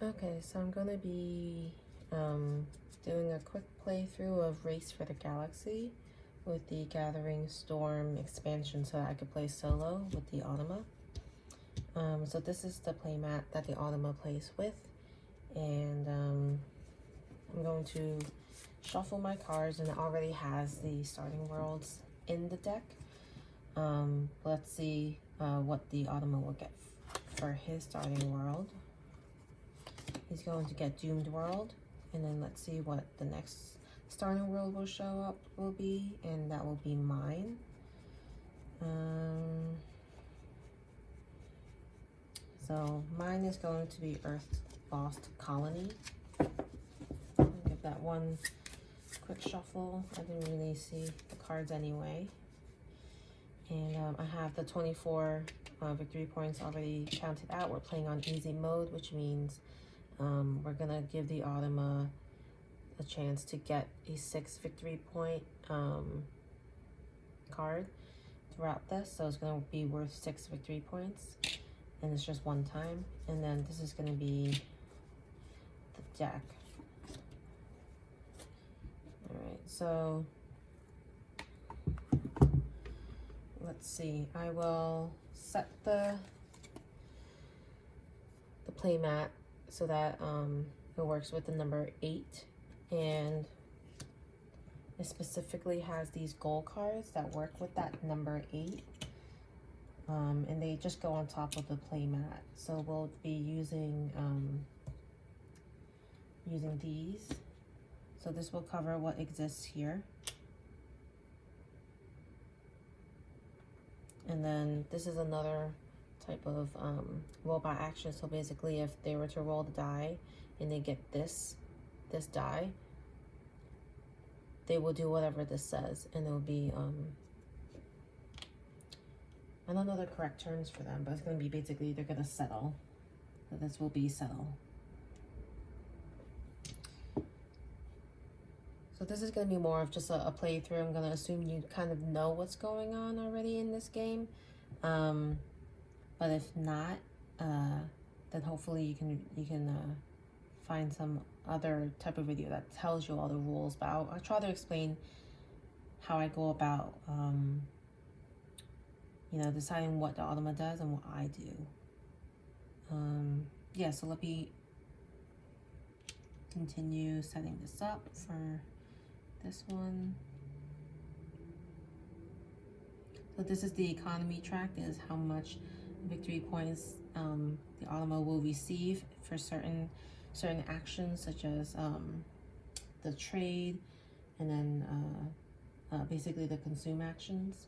Okay, so I'm gonna be doing a quick playthrough of Race for the Galaxy with the Gathering Storm expansion so that I could play solo with the Automa. So this is the playmat that the Automa plays with, and I'm going to shuffle my cards, and it already has the starting worlds in the deck. Let's see what the Automa will get for his starting world. He's going to get Doomed World, and then let's see what the next starting world will show up will be, and that will be mine. So mine is going to be Earth Lost Colony. I'll give that one quick shuffle. I didn't really see the cards anyway. And I have the 24 victory points already counted out. We're playing on easy mode, which means we're gonna give the Automa a chance to get a 6 victory point card throughout this. So it's gonna be worth 6 victory points, and it's just one time. And then this is gonna be the deck. All right, so let's see. I will set the playmat so that it works with the number 8, and it specifically has these goal cards that work with that number 8, and they just go on top of the playmat. So we'll be using these. So this will cover what exists here. And then this is another type of robot action. So basically, if they were to roll the die and they get this die, they will do whatever this says, and it will be I don't know the correct terms for them, but it's going to be basically they're going to settle. So this will be settle. So this is going to be more of just a playthrough. I'm going to assume you kind of know what's going on already in this game. But if not, then hopefully you can find some other type of video that tells you all the rules. But I'll try to explain how I go about, deciding what the Automa does and what I do. Yeah, so let me continue setting this up for this one. So this is the economy track. This is how much victory points the Automa will receive for certain actions, such as the trade, and then basically the consume actions.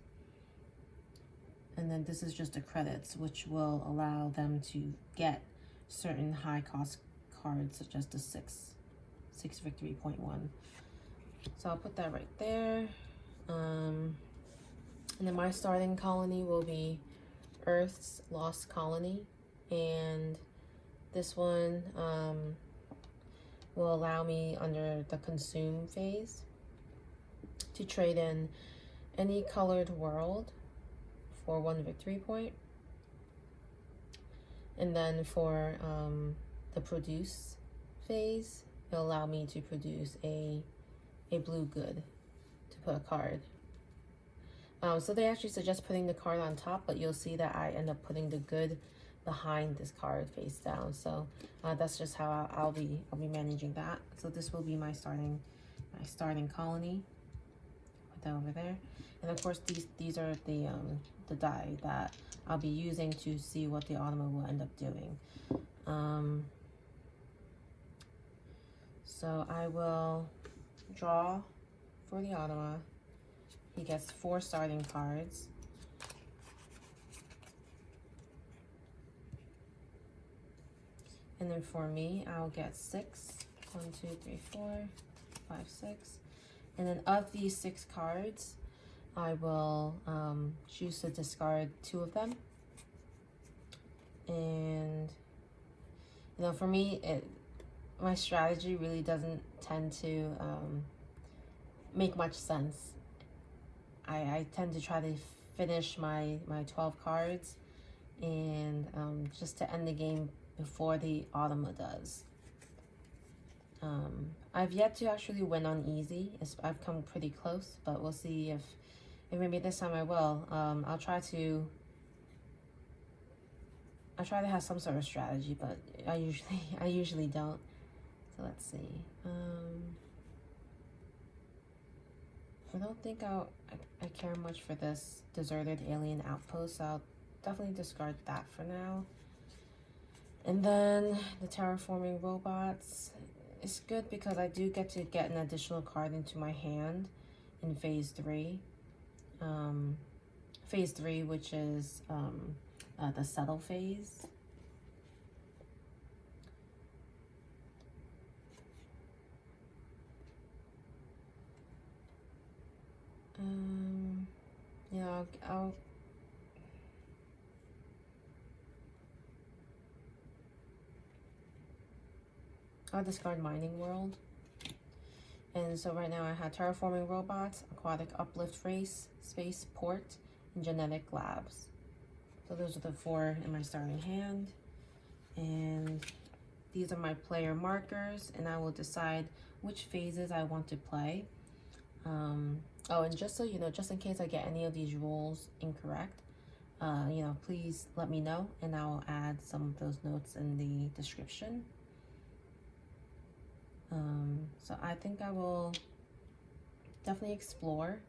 And then this is just the credits, which will allow them to get certain high cost cards, such as the 6 victory point one. So I'll put that right there. And then my starting colony will be Earth's Lost Colony, and this one will allow me under the consume phase to trade in any colored world for 1 victory point. And then for the produce phase, it'll allow me to produce a blue good to put a card. So they actually suggest putting the card on top, but you'll see that I end up putting the good behind this card face down. So that's just how I'll be managing that. So this will be my starting colony. Put that over there, and of course these are the die that I'll be using to see what the Automa will end up doing. So I will draw for the Automa. He gets 4 starting cards. And then for me, I'll get 6. 1, 2, 3, 4, 5, 6. And then of these 6 cards, I will choose to discard 2 of them. And for me, my strategy really doesn't tend to make much sense. I tend to try to finish my 12 cards, and just to end the game before the Automa does. I've yet to actually win on easy. I've come pretty close, but we'll see if maybe this time I will. I'll try to have some sort of strategy, but I usually don't. So let's see. I don't think I care much for this deserted alien outpost, so I'll definitely discard that for now. And then the terraforming robots. It's good because I do get to get an additional card into my hand in phase 3. Phase 3, which is the settle phase. Yeah, I'll discard Mining World. And so right now I have Terraforming Robots, Aquatic Uplift Race, Space Port, and Genetic Labs. So those are the 4 in my starting hand. And these are my player markers, and I will decide which phases I want to play. Oh, and just so you know, just in case I get any of these rules incorrect, please let me know, and I'll add some of those notes in the description. So I think I will definitely explore,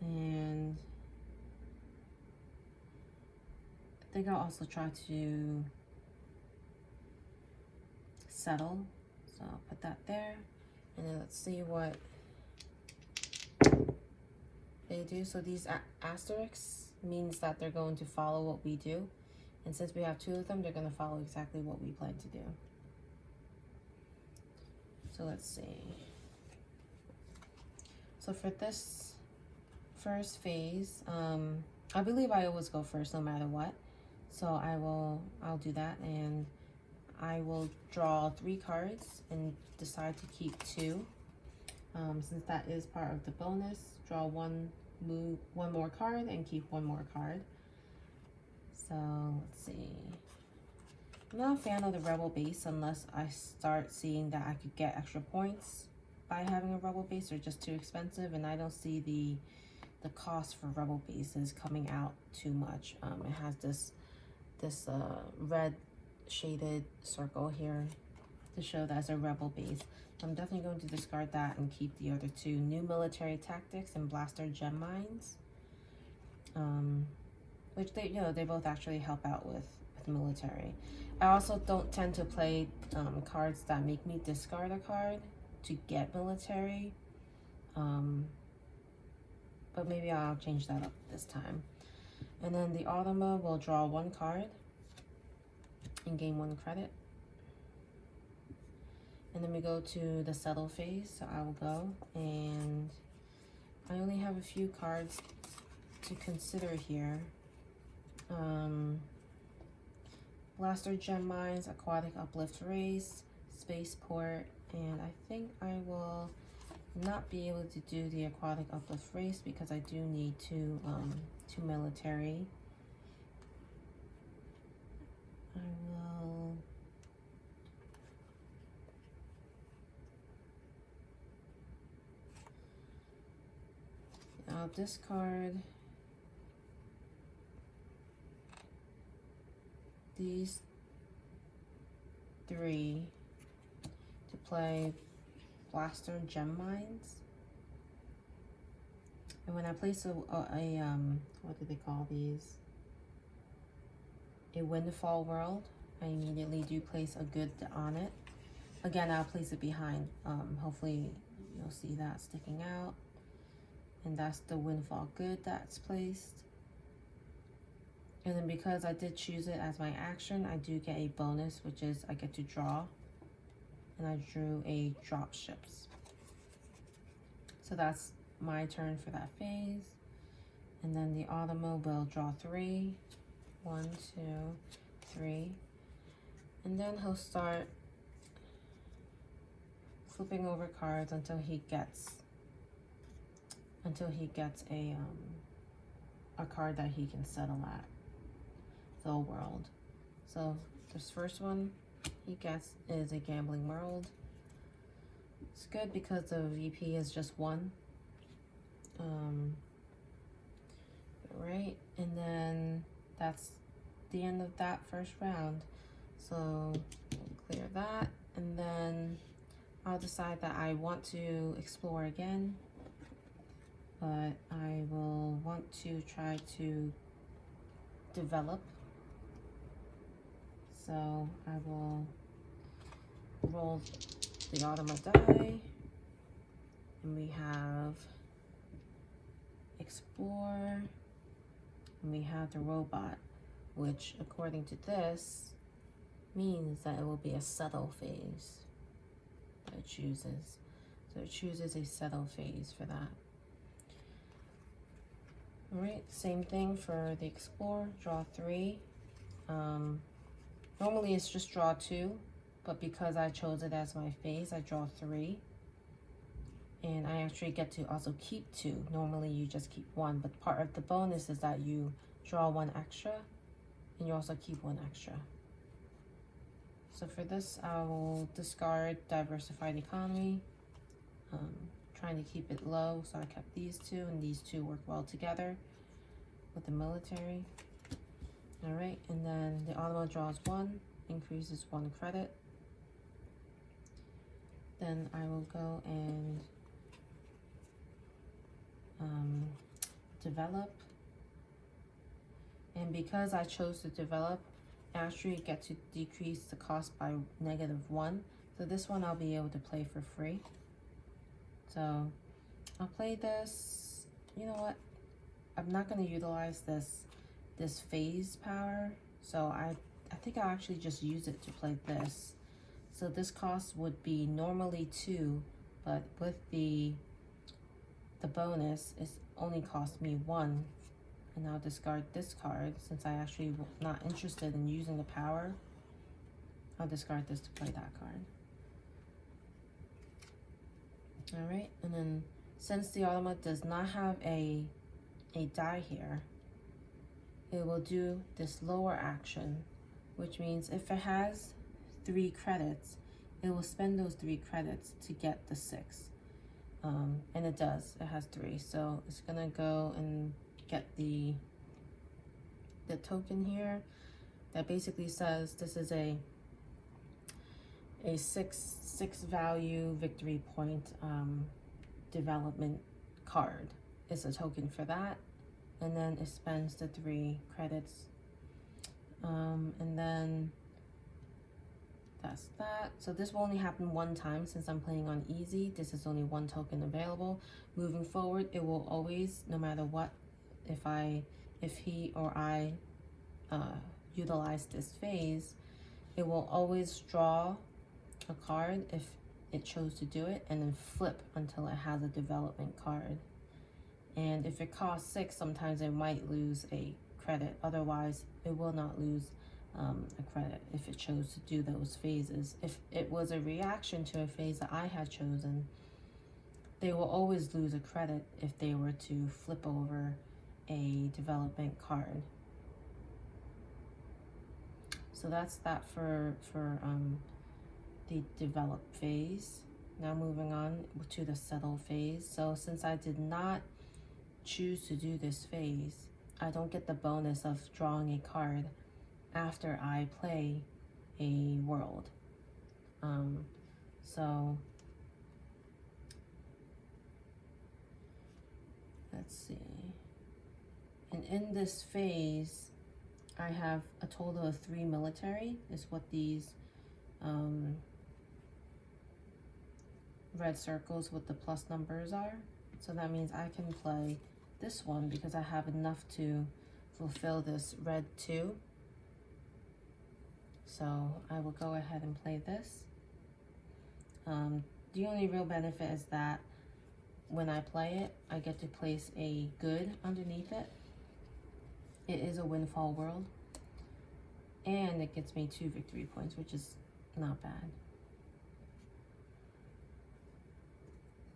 and I think I'll also try to settle. So I'll put that there, and then let's see what they do. So these asterisks means that they're going to follow what we do, and since we have 2 of them, they're going to follow exactly what we plan to do. So let's see. So for this first phase, I believe I always go first no matter what. So I'll do that, and I will draw 3 cards and decide to keep 2. Since that is part of the bonus, draw one more card and keep 1 more card. So let's see. I'm not a fan of the rebel base unless I start seeing that I could get extra points by having a rebel base. They're just too expensive, and I don't see the cost for rebel bases coming out too much. It has this red shaded circle here to show that it's a rebel base. I'm definitely going to discard that and keep the other 2: New Military Tactics and Blaster Gem Mines, which they both actually help out with military. I also don't tend to play cards that make me discard a card to get military, but maybe I'll change that up this time. And then the Automa will draw 1 card and gain 1 credit. And then we go to the settle phase, so I will go, and I only have a few cards to consider here. Blaster Gem Mines, Aquatic Uplift Race, Spaceport, and I think I will not be able to do the Aquatic Uplift Race because I do need 2 military. I'll discard these 3 to play Blaster Gem Mines. And when I place a what do they call these? A Windfall World, I immediately do place a good on it. Again, I'll place it behind. Hopefully you'll see that sticking out. And that's the Windfall Good that's placed. And then because I did choose it as my action, I do get a bonus, which is I get to draw. And I drew a drop ships. So that's my turn for that phase. And then the Automa will draw 3. 1, 2, 3. And then he'll start flipping over cards until he gets a card that he can settle at. The world. So this first one he gets is a gambling world. It's good because the VP is just 1. Right, and then that's the end of that first round. So we'll clear that, and then I'll decide that I want to explore again, but I will want to try to develop. So I will roll the Automa die, and we have explore, and we have the robot, which according to this means that it will be a settle phase that it chooses. So it chooses a settle phase for that. Alright, same thing for the explore, draw 3. Normally it's just draw 2, but because I chose it as my phase, I draw 3. And I actually get to also keep 2. Normally you just keep 1, but part of the bonus is that you draw 1 extra, and you also keep 1 extra. So for this, I will discard Diversified Economy, trying to keep it low, so I kept these 2, and these 2 work well together with the military. Alright, and then the Automa draws 1, increases 1 credit. Then I will go and develop, and because I chose to develop, I actually get to decrease the cost by -1. So this one I'll be able to play for free. So I'll play this. You know what? I'm not going to utilize this phase power. So I think I'll actually just use it to play this. So this cost would be normally 2, but with the bonus, it's only cost me 1. And I'll discard this card since I actually not interested in using the power. I'll discard this to play that card. Alright, and then since the Automa does not have a die here, it will do this lower action, which means if it has 3 credits, it will spend those 3 credits to get the 6. And it does, it has 3. So it's gonna go and get the token here that basically says this is a 6 value victory point development card. It's a token for that, and then it spends the 3 credits, and then that's that. So this will only happen 1 time since I'm playing on easy. This is only 1 token available. Moving forward, it will always, no matter what, if he or I utilize this phase, it will always draw a card if it chose to do it, and then flip until it has a development card. And if it costs 6, sometimes it might lose a credit. Otherwise, it will not lose a credit if it chose to do those phases. If it was a reaction to a phase that I had chosen, they will always lose a credit if they were to flip over a development card. So that's that for the develop phase. Now moving on to the settle phase. So since I did not choose to do this phase, I don't get the bonus of drawing a card after I play a world. So let's see. And in this phase, I have a total of 3 military, is what these red circles with the plus numbers are. So that means I can play this one because I have enough to fulfill this red 2. So I will go ahead and play this. The only real benefit is that when I play it, I get to place a good underneath it. It is a windfall world, and it gets me 2 victory points, which is not bad.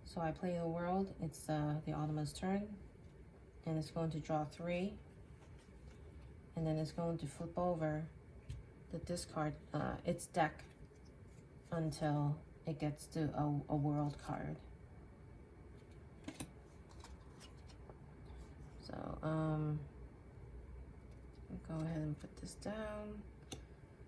So I play the world. It's the Automa's turn, and it's going to draw 3, and then it's going to flip over the discard its deck until it gets to a world card. So I'll go ahead and put this down.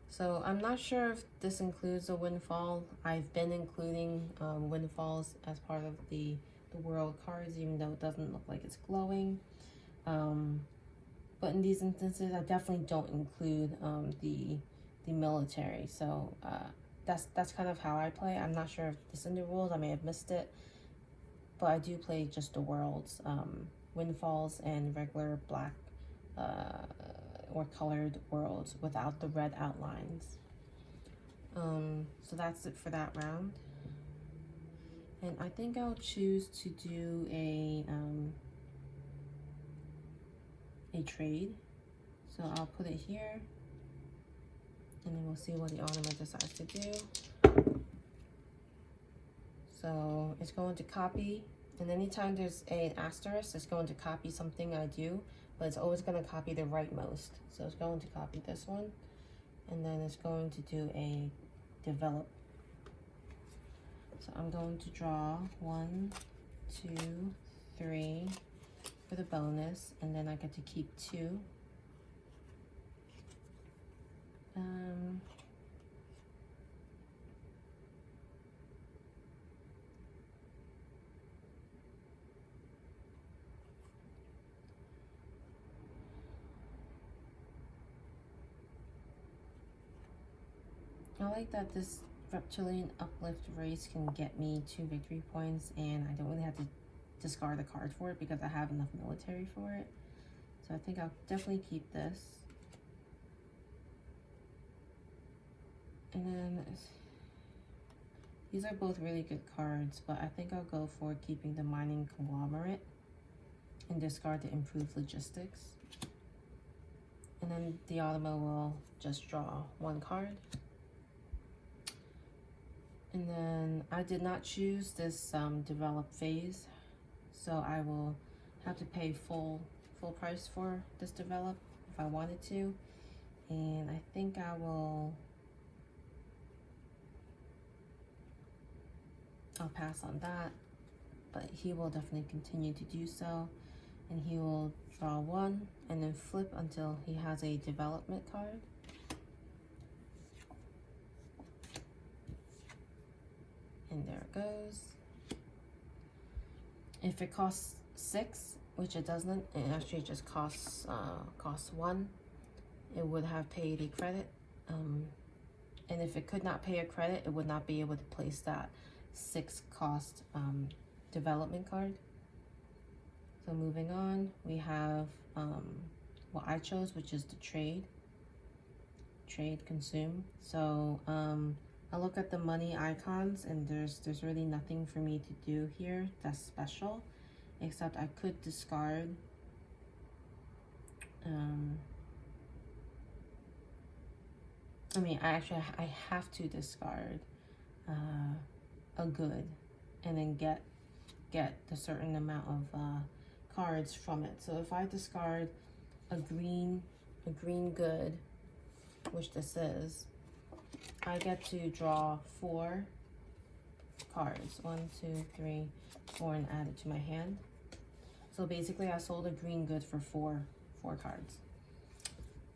So I'm not sure if this includes a windfall. I've been including windfalls as part of the world cards, even though it doesn't look like it's glowing. But in these instances, I definitely don't include the military. So that's kind of how I play. I'm not sure if this is in the rules. I may have missed it, but I do play just the worlds, windfalls and regular black or colored worlds without the red outlines. So that's it for that round. And I think I'll choose to do a trade. So I'll put it here, and then we'll see what the Automa decides to do. So it's going to copy, and anytime there's an asterisk, it's going to copy something I do, but it's always going to copy the rightmost. So it's going to copy this one, and then it's going to do a develop. So I'm going to draw 1, 2, 3 for the bonus, and then I get to keep 2. I like that this reptilian uplift race can get me 2 victory points, and I don't really have to discard a card for it because I have enough military for it. So I think I'll definitely keep this. And then these are both really good cards, but I think I'll go for keeping the mining conglomerate and discard the improved logistics. And then the Automa will just draw 1 card. And then I did not choose this develop phase, so I will have to pay full price for this develop if I wanted to. And I think I'll pass on that, but he will definitely continue to do so. And he will draw 1 and then flip until he has a development card. And there it goes. If it costs 6, which it doesn't, it actually just costs 1, it would have paid a credit. And if it could not pay a credit, it would not be able to place that 6 cost development card. So moving on, we have what I chose, which is the trade consume. So I look at the money icons, and there's really nothing for me to do here that's special, except I could discard I have to discard a good and then get the certain amount of cards from it. So if I discard a green good, which this is, I get to draw 4 cards. 1, 2, 3, 4, and add it to my hand. So basically I sold a green good for 4 cards.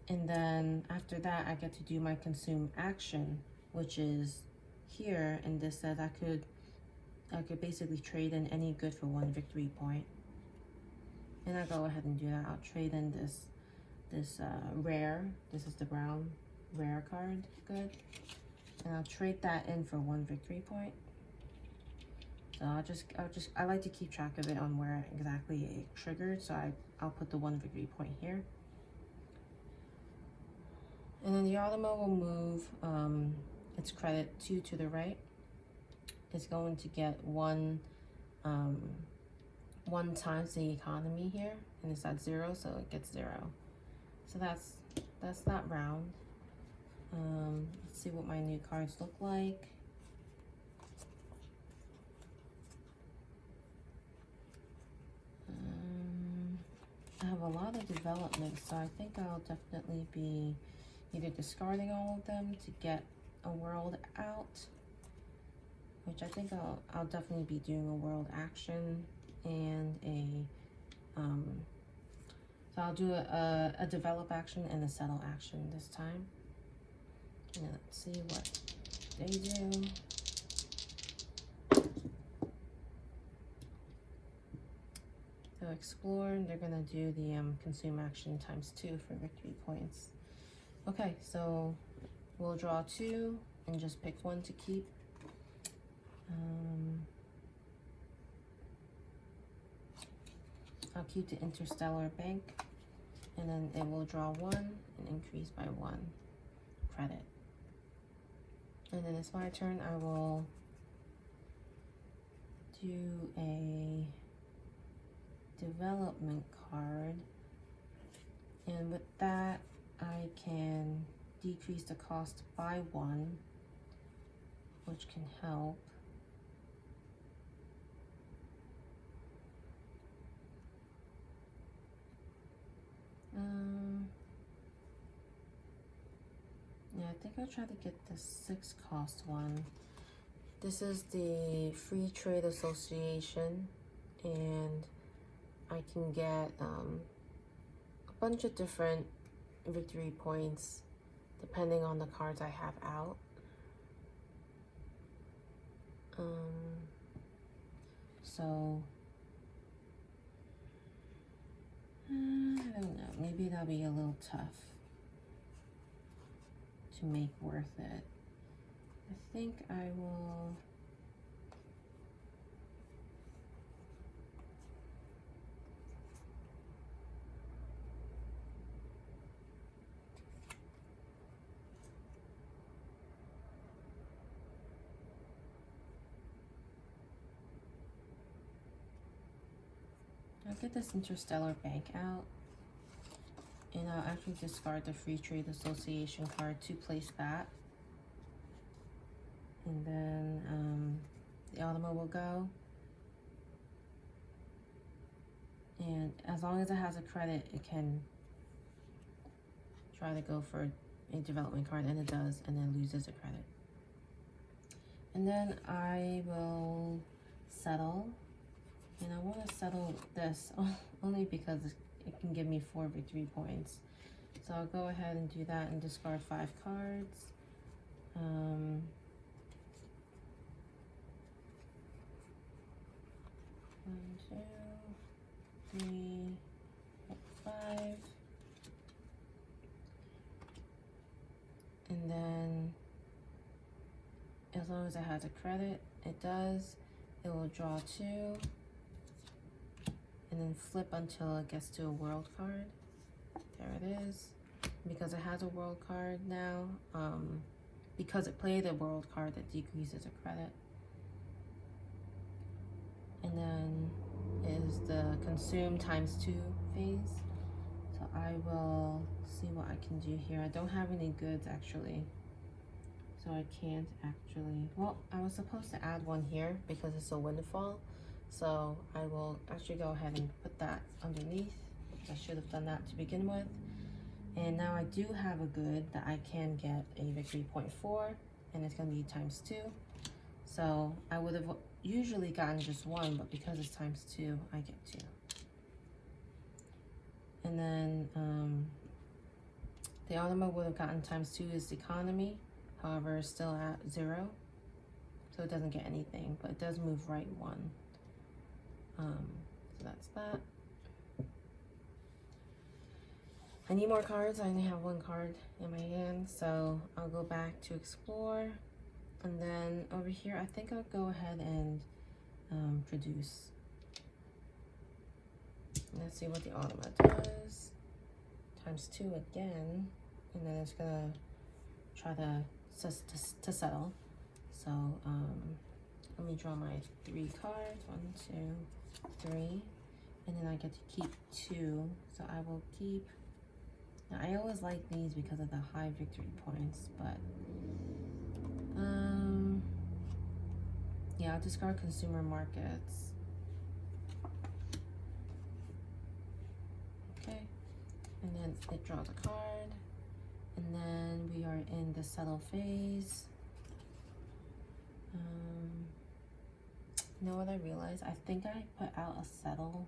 And then after that, I get to do my consume action, which is here, and this says I could basically trade in any good for 1 victory point. And I go ahead and do that. I'll trade in this rare. This is the brown rare card good, and I'll trade that in for 1 victory point. So I like to keep track of it on where exactly it triggered, so I'll put the 1 victory point here. And then the Automa will move its credit 2 to the right. It's going to get 1 times the economy here, and it's at 0, so it gets 0. So that's that round. Let's see what my new cards look like. I have a lot of development, so I think I'll definitely be either discarding all of them to get a world out, which I think I'll definitely be doing a world action and so I'll do a develop action and a settle action this time. And let's see what they do. So explore, they're gonna do the consume action ×2 for victory points. Okay, so we'll draw 2 and just pick one to keep. I'll keep the interstellar bank, and then it will draw 1 and increase by 1 credit. And then it's my turn. I will do a development card, and with that I can decrease the cost by 1, which can help. Yeah, I think I'll try to get the 6 cost one. This is the Free Trade Association, and I can get a bunch of different victory points depending on the cards I have out. So I don't know, maybe that'll be a little tough to make worth it. I think I will get this interstellar bank out, and I'll actually discard the Free Trade Association card to place that. And then the Automa will go. And as long as it has a credit, it can try to go for a development card, and it does, and then loses a credit. And then I will settle. And I want to settle this only because it can give me 4 victory points. So I'll go ahead and do that and discard 5 cards. 1, 2, 3, 4, 5. And then as long as it has a credit, it does. It will draw 2. And then flip until it gets to a world card. There it is. Because it has a world card now, because it played a world card that decreases a credit. And then is the consume ×2 phase. So I will see what I can do here. I don't have any goods actually, so I can't actually, well, I was supposed to add one here because it's a windfall. So I will actually go ahead and put that underneath. I should have done that to begin with. And now I do have a good that I can get a victory point for, and it's going to be ×2. So I would have usually gotten just 1, but because it's ×2, I get 2. And then the Automa would have gotten ×2 is the economy. However, it's still at 0. So it doesn't get anything, but it does move right 1. So that's that. I need more cards. I only have 1 card in my hand, so I'll go back to explore. And then over here, I think I'll go ahead and produce. Let's see what the Automa does. ×2 again, and then it's gonna try to settle. So let me draw my 3 cards. 1, 2, 3, and then I get to keep 2. So I will keep. Now I always like these because of the high victory points, but yeah, I'll discard consumer markets. Okay, and then it draws a card, And then we are in the settle phase. You know what I realized? I think I put out a settle,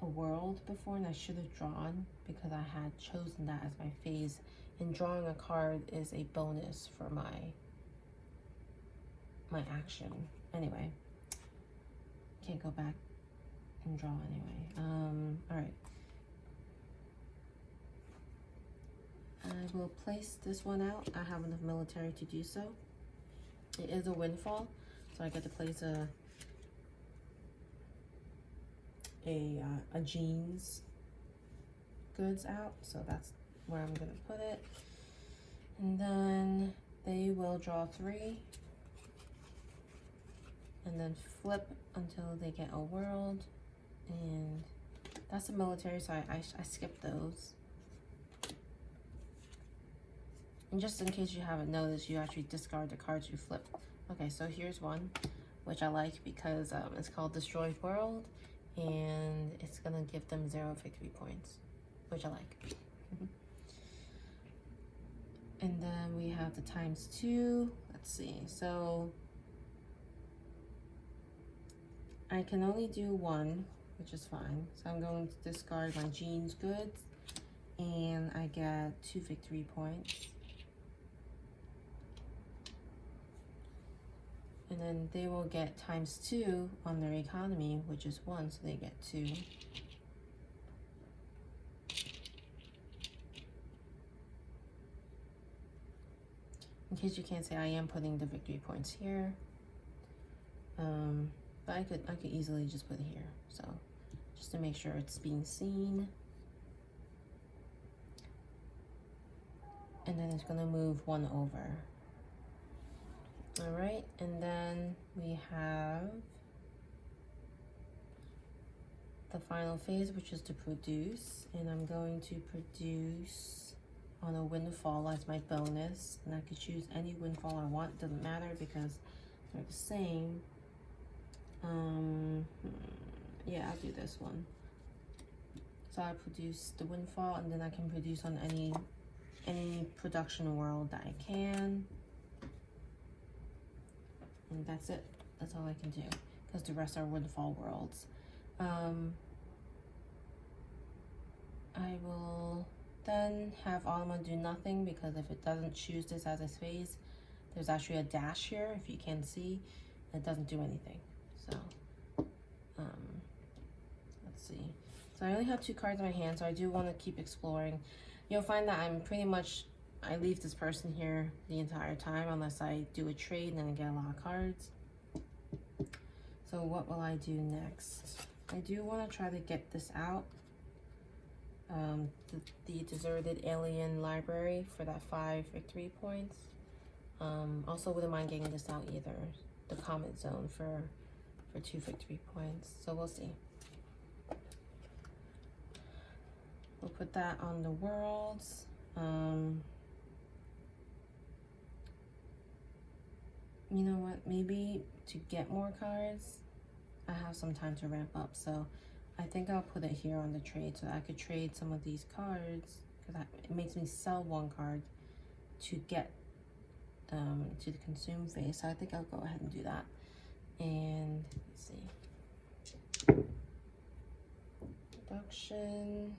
a world before, and I should have drawn because I had chosen that as my phase. And drawing a card is a bonus for my action. Anyway, can't go back and draw anyway. All right. I will place this one out. I have enough military to do so. It is a windfall, so I get to place a jeans goods out. So that's where I'm gonna put it. And then they will draw 3, and then flip until they get a world. And that's the military, so I skipped those. And just in case you haven't noticed, you actually discard the cards you flip. Okay, so here's one, which I like because it's called Destroyed World, and it's gonna give them 0 victory points, which I like. And then we have the ×2. Let's see, so I can only do 1, which is fine. So I'm going to discard my jeans goods, and I get 2 victory points. And then they will get ×2 on their economy, which is 1, so they get 2. In case you can't say, I am putting the victory points here. But I could easily just put it here. So just to make sure it's being seen. And then it's gonna move 1 over. All right, and then we have the final phase, which is to produce, and I'm going to produce on a windfall as my bonus, and I could choose any windfall I want, doesn't matter because they're the same. Yeah, I'll do this one. So I produce the windfall, and then I can produce on any production world that I can. And that's it. That's all I can do, because the rest are windfall worlds. I will then have Alma do nothing, because if it doesn't choose this as its phase, there's actually a dash here, if you can see. It doesn't do anything. So, let's see. So I only have 2 cards in my hand, so I do want to keep exploring. You'll find that I leave this person here the entire time unless I do a trade and then I get a lot of cards. So what will I do next? I do want to try to get this out. The deserted alien library for that 5 victory points. Also wouldn't mind getting this out either. The comet zone for 2 victory points. So we'll see. We'll put that on the worlds. You know what, maybe to get more cards, I have some time to ramp up, so I think I'll put it here on the trade so that I could trade some of these cards, because it makes me sell 1 card to get to the consume phase. So I think I'll go ahead and do that. And let's see, production,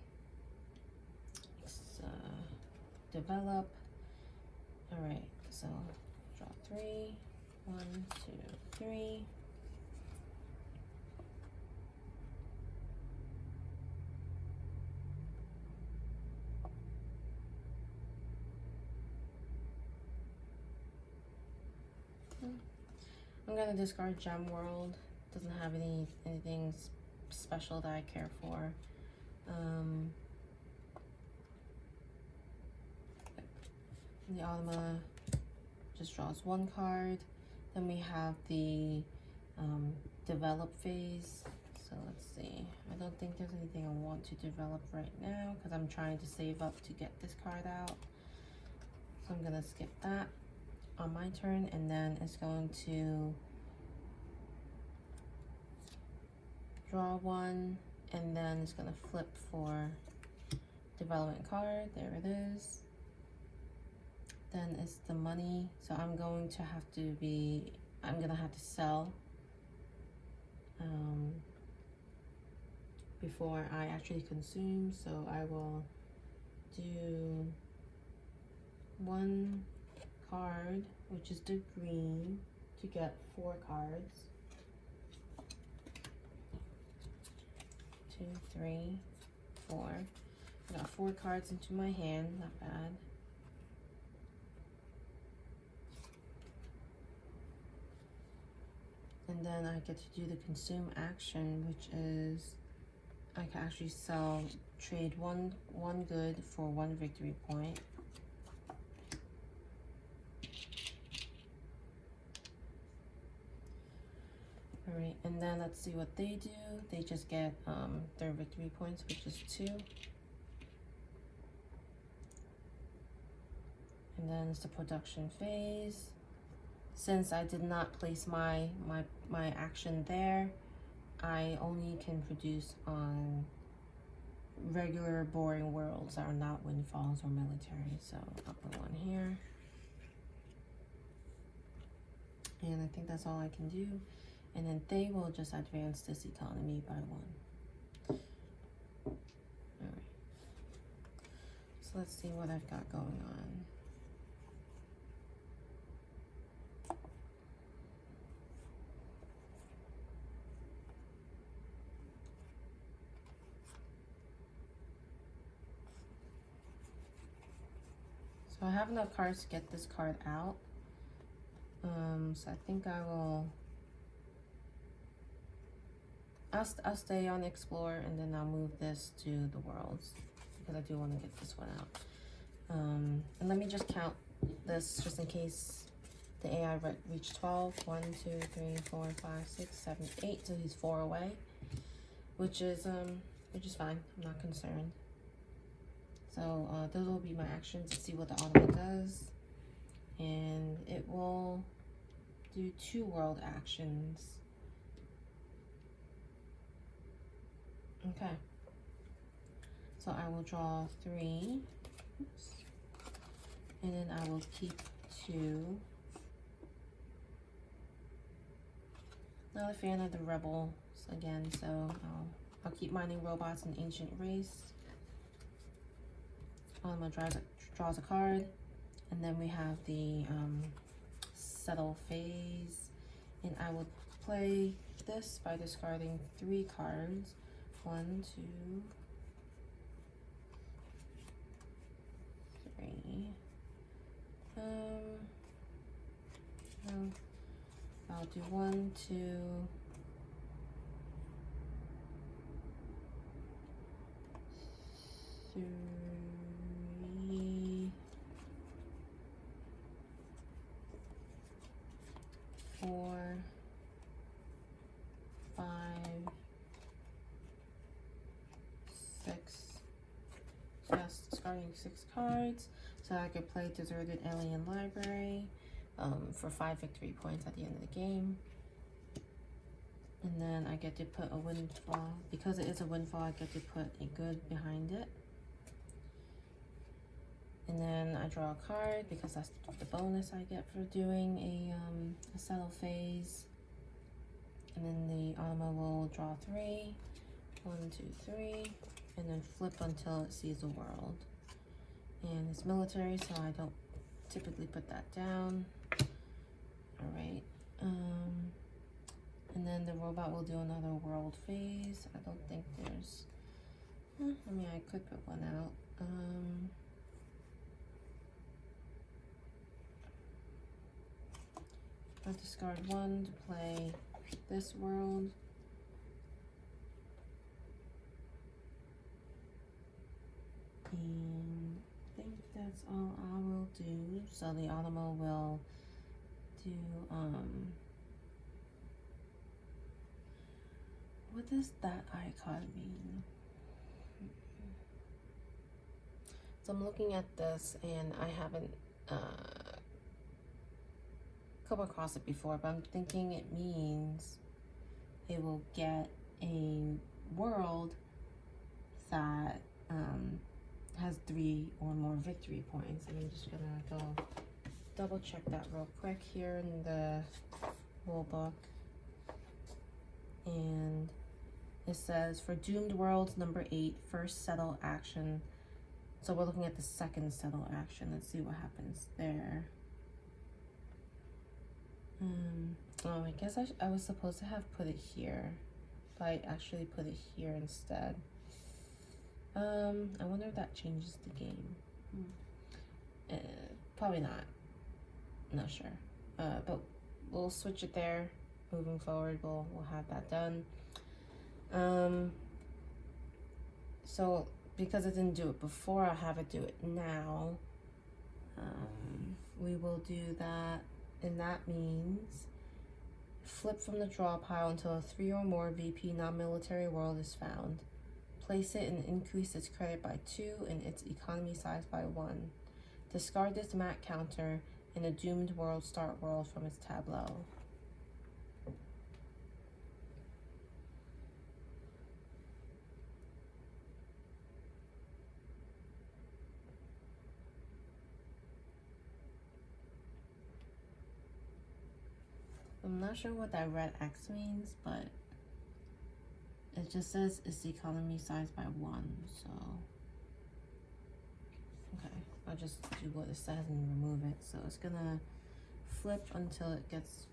develop. All right, so draw 3. 1, 2, 3. I'm gonna discard Gem World. Doesn't have anything special that I care for. The Automa just draws 1 card. Then we have the develop phase. So let's see. I don't think there's anything I want to develop right now because I'm trying to save up to get this card out. So I'm gonna skip that on my turn, and then it's going to draw 1, and then it's gonna flip for development card. There it is. Then it's the money. So I'm gonna have to sell before I actually consume. So I will do one card, which is the green, to get 4 cards. 2, 3, 4. I got 4 cards into my hand, not bad. And then I get to do the consume action, which is I can actually trade one good for 1 victory point. Alright, and then let's see what they do. They just get their victory points, which is 2. And then it's the production phase. Since I did not place my action there, I only can produce on regular boring worlds that are not windfalls or military. So I'll put 1 here. And I think that's all I can do. And then they will just advance this economy by 1. Alright. So let's see what I've got going on. So I have enough cards to get this card out. So I think I will. I'll stay on Explore, and then I'll move this to the worlds because I do want to get this one out. And let me just count this just in case the AI reached 12. 1, 2, 3, 4, 5, 6, 7, 8. So he's 4 away, which is fine. I'm not concerned. So those will be my actions to see what the Automa does, and it will do 2 world actions. Okay, so I will draw 3. Oops. And then I will keep 2. Not a fan of the rebels again, so I'll keep mining robots and ancient race. Draws a card, and then we have the settle phase, and I will play this by discarding 3 cards. 1, 2, 3. I'll do 1, 2, 3, 4, 5, 6. Just discarding 6 cards, so I could play Deserted Alien Library for 5 victory points at the end of the game. And then I get to put a windfall. Because it is a windfall, I get to put a good behind it. And then I draw a card because that's the bonus I get for doing a settle phase. And then the Automa will draw 3. 1, 2, 3. And then flip until it sees a world. And it's military, so I don't typically put that down. Alright. And then the robot will do another world phase. I don't think there's... I mean, I could put one out. I'll discard 1 to play this world. And I think that's all I will do. So the Automa will do, what does that icon mean? So I'm looking at this and I haven't come across it before, but I'm thinking it means it will get a world that has 3 or more victory points. And I'm just gonna go double check that real quick here in the rule book. And it says for Doomed Worlds number 8, first settle action. So we're looking at the second settle action. Let's see what happens there. Oh, I guess I was supposed to have put it here, but I actually put it here instead. I wonder if that changes the game. Probably not. Not sure. But we'll switch it there. Moving forward, we'll have that done. So because I didn't do it before, I'll have it do it now. We will do that, and that means flip from the draw pile until a 3 or more VP non-military world is found. Place it and increase its credit by 2 and its economy size by 1. Discard this mat counter in a Doomed World start world from its tableau. I'm not sure what that red X means, but it just says it's economy size by 1, so okay, I'll just do what it says and remove it. So it's gonna flip until it gets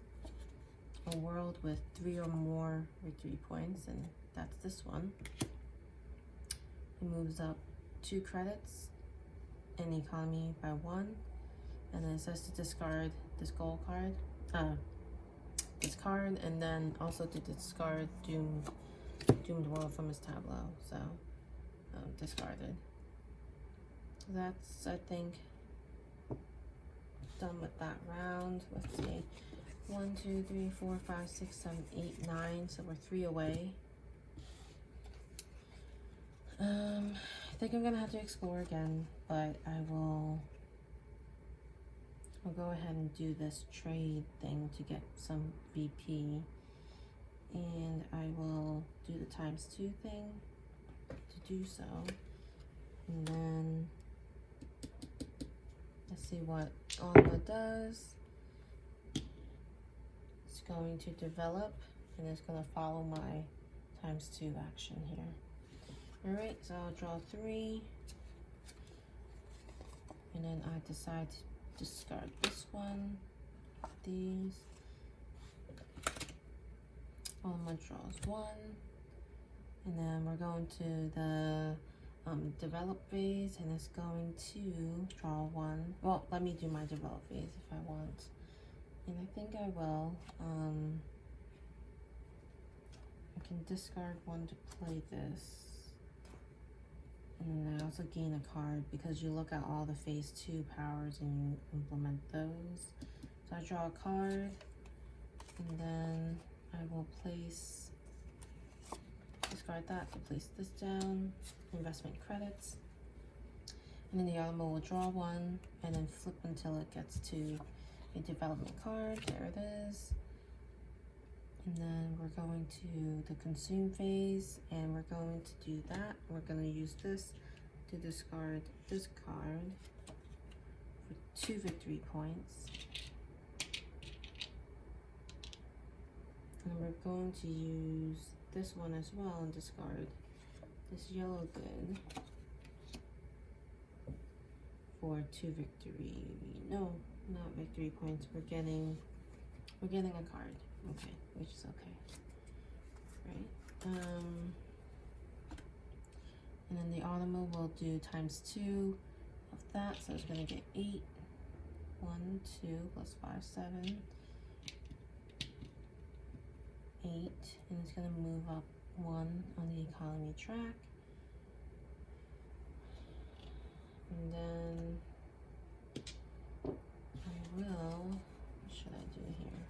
a world with 3 or more victory points, and that's this one. It moves up 2 credits in economy by 1, and then it says to discard this gold card, discard, and then also to discard Doomed World from his tableau. So discarded. That's, I think, done with that round. Let's see, 1, 2, 3, 4, 5, 6, 7, 8, 9. So we're 3 away. I think I'm gonna have to explore again, but I'll go ahead and do this trade thing to get some VP, and I will do the ×2 thing to do so, and then let's see what Alma does. It's going to develop, and it's going to follow my ×2 action here. All right, so I'll draw 3, and then I decide to discard this one, these. Alma draws 1, and then we're going to the develop phase, and it's going to draw 1. Well, let me do my develop phase if I want, and I think I will. I can discard 1 to play this. And then I also gain a card because you look at all the phase 2 powers and you implement those. So I draw a card, and then I will discard that to place this down, investment credits. And then the Alma will draw 1 and then flip until it gets to a development card. There it is. And then we're going to the consume phase, and we're going to do that. We're going to use this to discard this card for 2 victory points. And we're going to use this one as well and discard this yellow good for 2 victory. No, not victory points. We're getting a card. Okay, which is okay, right? And then the Automa will do ×2 of that, so it's gonna get 8. 1, 2 plus 5, 7, 8, and it's gonna move up 1 on the economy track, and then I will. What should I do here?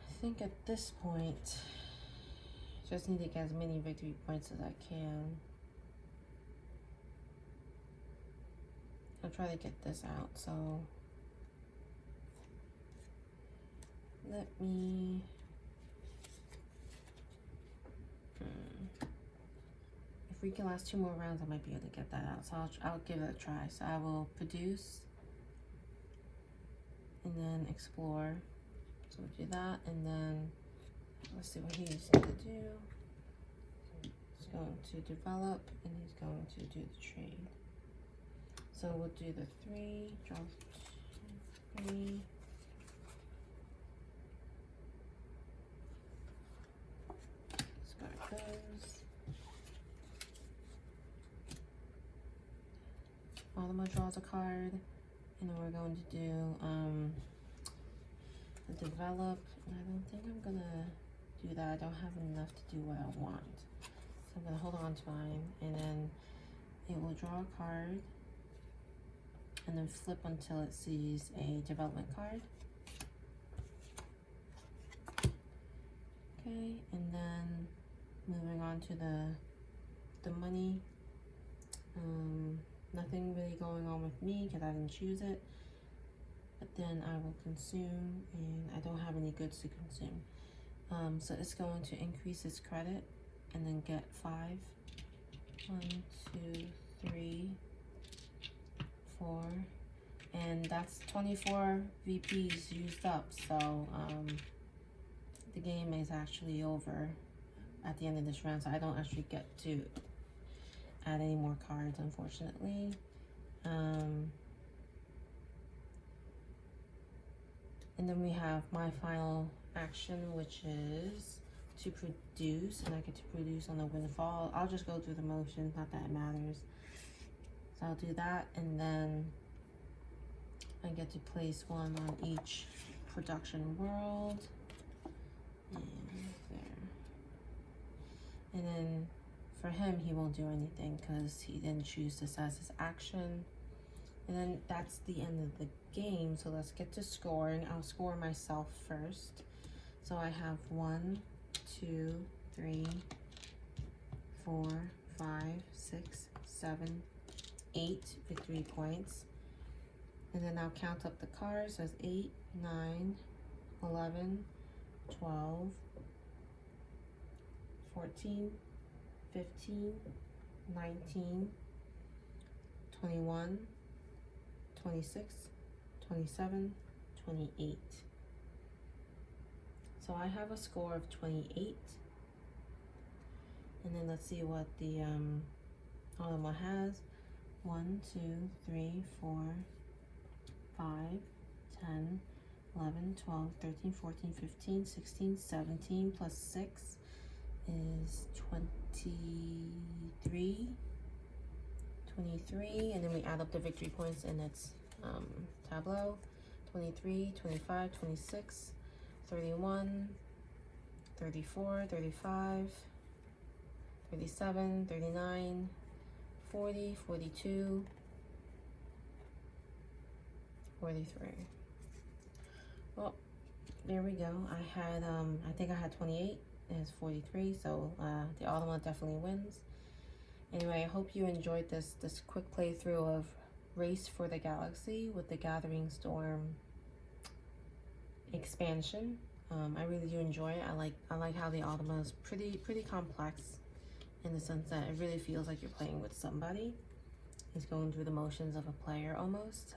I think at this point, just need to get as many victory points as I can. I'll try to get this out, so let me If we can last 2 more rounds, I might be able to get that out. So I'll give it a try. So I will produce and then explore. So we'll do that, and then let's see what he's going to do. He's going to develop, and he's going to do the trade. So we'll do the 3, draw 3. This guy goes. Alma draws a card, and then we're going to do the develop. And I don't think I'm gonna do that. I don't have enough to do what I want. So I'm gonna hold on to mine, and then it will draw a card, and then flip until it sees a development card. Okay, and then moving on to the money. Nothing really going on with me because I didn't choose it. But then I will consume, and I don't have any goods to consume. So it's going to increase its credit and then get 5. 1, 2, 3, 4, and that's 24 VPs used up. So the game is actually over at the end of this round. So I don't actually get to add any more cards, unfortunately. And then we have my final action, which is to produce, and I get to produce on the windfall. I'll just go through the motions, not that it matters. So I'll do that, and then I get to place 1 on each production world. And there. And then for him, he won't do anything because he didn't choose this as his action. And then that's the end of the game. So let's get to scoring. I'll score myself first. So I have 1, 2, 3, 4, 5, 6, 7, 8 victory points. And then I'll count up the cards. So it's 8, 9, 11, 12, 14, 15, 19, 21, 26, 27, 28. So I have a score of 28. And then let's see what the Alma has. 1, 2, 3, 4, 5, 10, 11, 12, 13, 14, 15, 16, 17 plus 6 is 23. 23, and then we add up the victory points in its tableau. 23, 25, 26, 31, 34, 35, 37, 39, 40, 42, 43. Well, there we go. I had I think I had 28. It has 43, so the Automa definitely wins. Anyway, I hope you enjoyed this quick playthrough of Race for the Galaxy with the Gathering Storm expansion. I really do enjoy it. I like how the Automa is pretty complex in the sense that it really feels like you're playing with somebody. It's going through the motions of a player almost.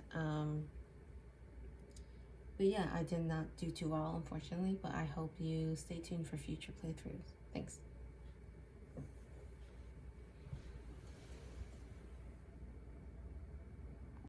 But yeah, I did not do too well, unfortunately, but I hope you stay tuned for future playthroughs. Thanks.